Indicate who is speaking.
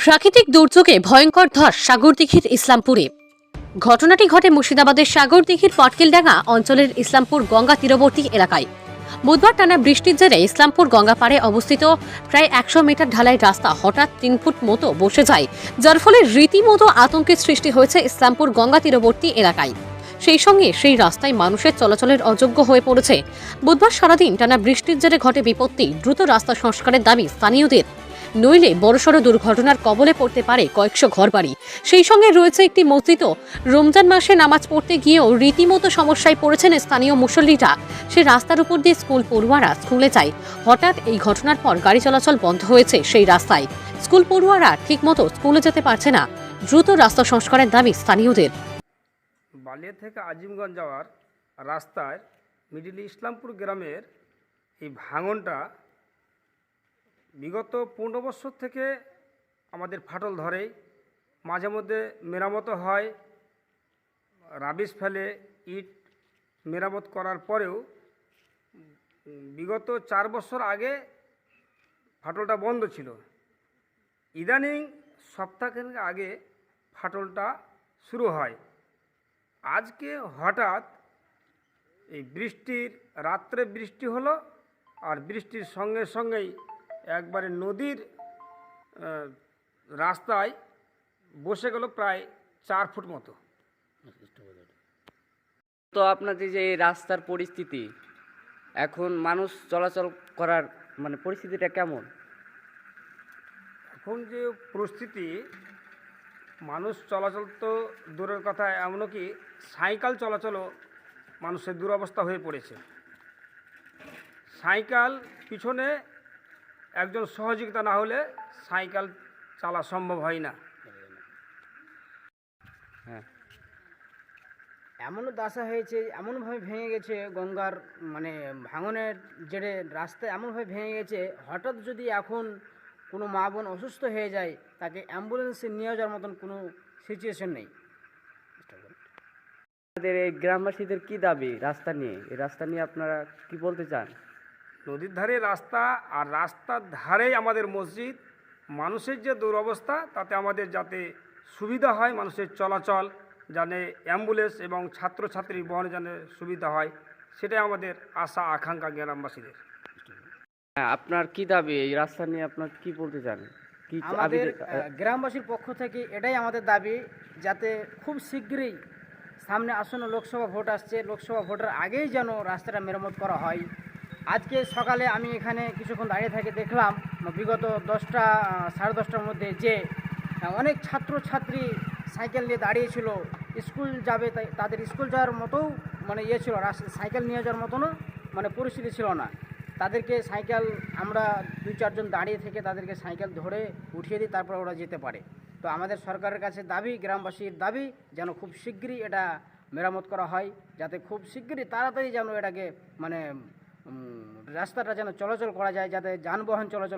Speaker 1: প্রাকৃতিক দুর্যোগে ভয়ঙ্কর ধস সাগরদিঘির ইসলামপুরে। ঘটনাটি ঘটে মুর্শিদাবাদের সাগরদিঘির পাটকেলডাঙ্গা অঞ্চলের ইসলামপুর গঙ্গা তীরবর্তী এলাকায়। বুধবার টানা বৃষ্টির জেরে ইসলামপুর গঙ্গা পাড়ে অবস্থিত প্রায় 100 মিটার ঢালাই রাস্তা হঠাৎ 3 ফুট মতো বসে যায়, যার ফলে রীতিমতো আতঙ্কের সৃষ্টি হয়েছে ইসলামপুর গঙ্গা তীরবর্তী এলাকায়। সেই সঙ্গে সেই রাস্তায় মানুষের চলাচলের অযোগ্য হয়ে পড়েছে। বুধবার সারাদিন টানা বৃষ্টির জেরে ঘটে বিপত্তি। দ্রুত রাস্তা সংস্কারের দাবি স্থানীয়দের, নইলে বড়সড় দুর্ঘটনার কবলে পড়তে পারে কয়েকশো ঘরবাড়ি। সেই সঙ্গে রয়েছে একটি মসজিদও। রমজান মাসে নামাজ পড়তে গিয়েও রীতিমতো সমস্যায় পড়েছেন স্থানীয় মুসল্লিরা। সে রাস্তার উপর দিয়ে স্কুল পড়ুয়ারা স্কুলে যায়। হঠাৎ এই ঘটনার পর গাড়ি চলাচল বন্ধ হয়েছে সেই রাস্তায়। স্কুল পড়ুয়ারা ঠিকমতো স্কুলে যেতে পারছে না। দ্রুত রাস্তা সংস্কারের দাবি স্থানীয়দের।
Speaker 2: বালিয়া থেকে আজিমগঞ্জ যাওয়ার রাস্তায় মিডিল ইসলামপুর গ্রামের এই ভাঙনটা বিগত 15 বছর থেকে আমাদের ফাটল ধরে। মাঝে মধ্যে মেরামত হয়, রাবিশ ফেলে, ইট মেরামত করার পরেও বিগত 4 বছর আগে ফাটলটা বন্ধ ছিল। ইদানিং সপ্তাহখানেক আগে ফাটলটা শুরু হয়। আজকে হঠাৎ এই রাত্রে বৃষ্টি হলো, আর বৃষ্টির সঙ্গে সঙ্গেই একবারে নদীর রাস্তায় বসে গেল প্রায় 4 ফুট মতো।
Speaker 3: তো আপনাদের যে এই রাস্তার পরিস্থিতি, এখন মানুষ চলাচল করার পরিস্থিতিটা কেমন?
Speaker 2: এখন যে পরিস্থিতি, মানুষ চলাচল তো দূরের কথা, এমনকি সাইকেল চলাচলও মানুষের দুরবস্থা হয়ে পড়েছে। সাইকেল পিছনে একজন সহযোগিতা না হলে সাইকেল চালা সম্ভব হয় না।
Speaker 3: হ্যাঁ,
Speaker 4: এমনও দশা হয়েছে, এমনভাবে ভেঙে গেছে গঙ্গার ভাঙনের জেরে রাস্তা এমনভাবে ভেঙে গেছে, হঠাৎ যদি এখন কোনো মা বোন অসুস্থ হয়ে যায়, তাকে অ্যাম্বুলেন্সে নিয়ে যাওয়ার মতন কোনো সিচুয়েশন নেই।
Speaker 3: আমাদের এই গ্রামবাসীদের কি দাবি রাস্তা নিয়ে? এই রাস্তা নিয়ে আপনারা কি বলতে চান?
Speaker 2: নদীর ধারে রাস্তা, আর রাস্তার ধারেই আমাদের মসজিদ। মানুষের যে দুরবস্থা, তাতে আমাদের যাতে সুবিধা হয়, মানুষের চলাচল জানে, অ্যাম্বুলেন্স এবং ছাত্রছাত্রী বহনে যেন সুবিধা হয়, সেটাই আমাদের আশা আকাঙ্ক্ষা গ্রামবাসীদের।
Speaker 3: হ্যাঁ, আপনার কি দাবি? এই রাস্তা নিয়ে আপনার কি বলতে চান? কি
Speaker 4: আমাদের গ্রামবাসীর পক্ষ থেকে এটাই আমাদের দাবি, যাতে খুব শীঘ্রই, সামনে আসন্ন লোকসভা ভোট আসছে, লোকসভা ভোটের আগেই যেন রাস্তাটা মেরামত করা হয়। আজকে সকালে আমি এখানে কিছুক্ষণ দাঁড়িয়ে থেকে দেখলাম, বিগত 10টা 10:30টার মধ্যে যে অনেক ছাত্রছাত্রী সাইকেল নিয়ে দাঁড়িয়েছিল, স্কুল যাবে, তাই তাদের স্কুল যাওয়ার মতো ছিল, সাইকেল নিয়ে যাওয়ার মতনও পরিস্থিতি ছিল না। তাদেরকে সাইকেল, আমরা 2-4 জন দাঁড়িয়ে থেকে তাদেরকে সাইকেল ধরে উঠিয়ে দিই, তারপর ওরা যেতে পারে। তো আমাদের সরকারের কাছে দাবি, গ্রামবাসীর দাবি, যেন খুব শীঘ্রই এটা মেরামত করা হয়, যাতে খুব শীঘ্রই তাড়াতাড়ি যেন এটাকে রাস্তাটা যেন চলাচল করা যায়, যাতে যানবাহন চলাচল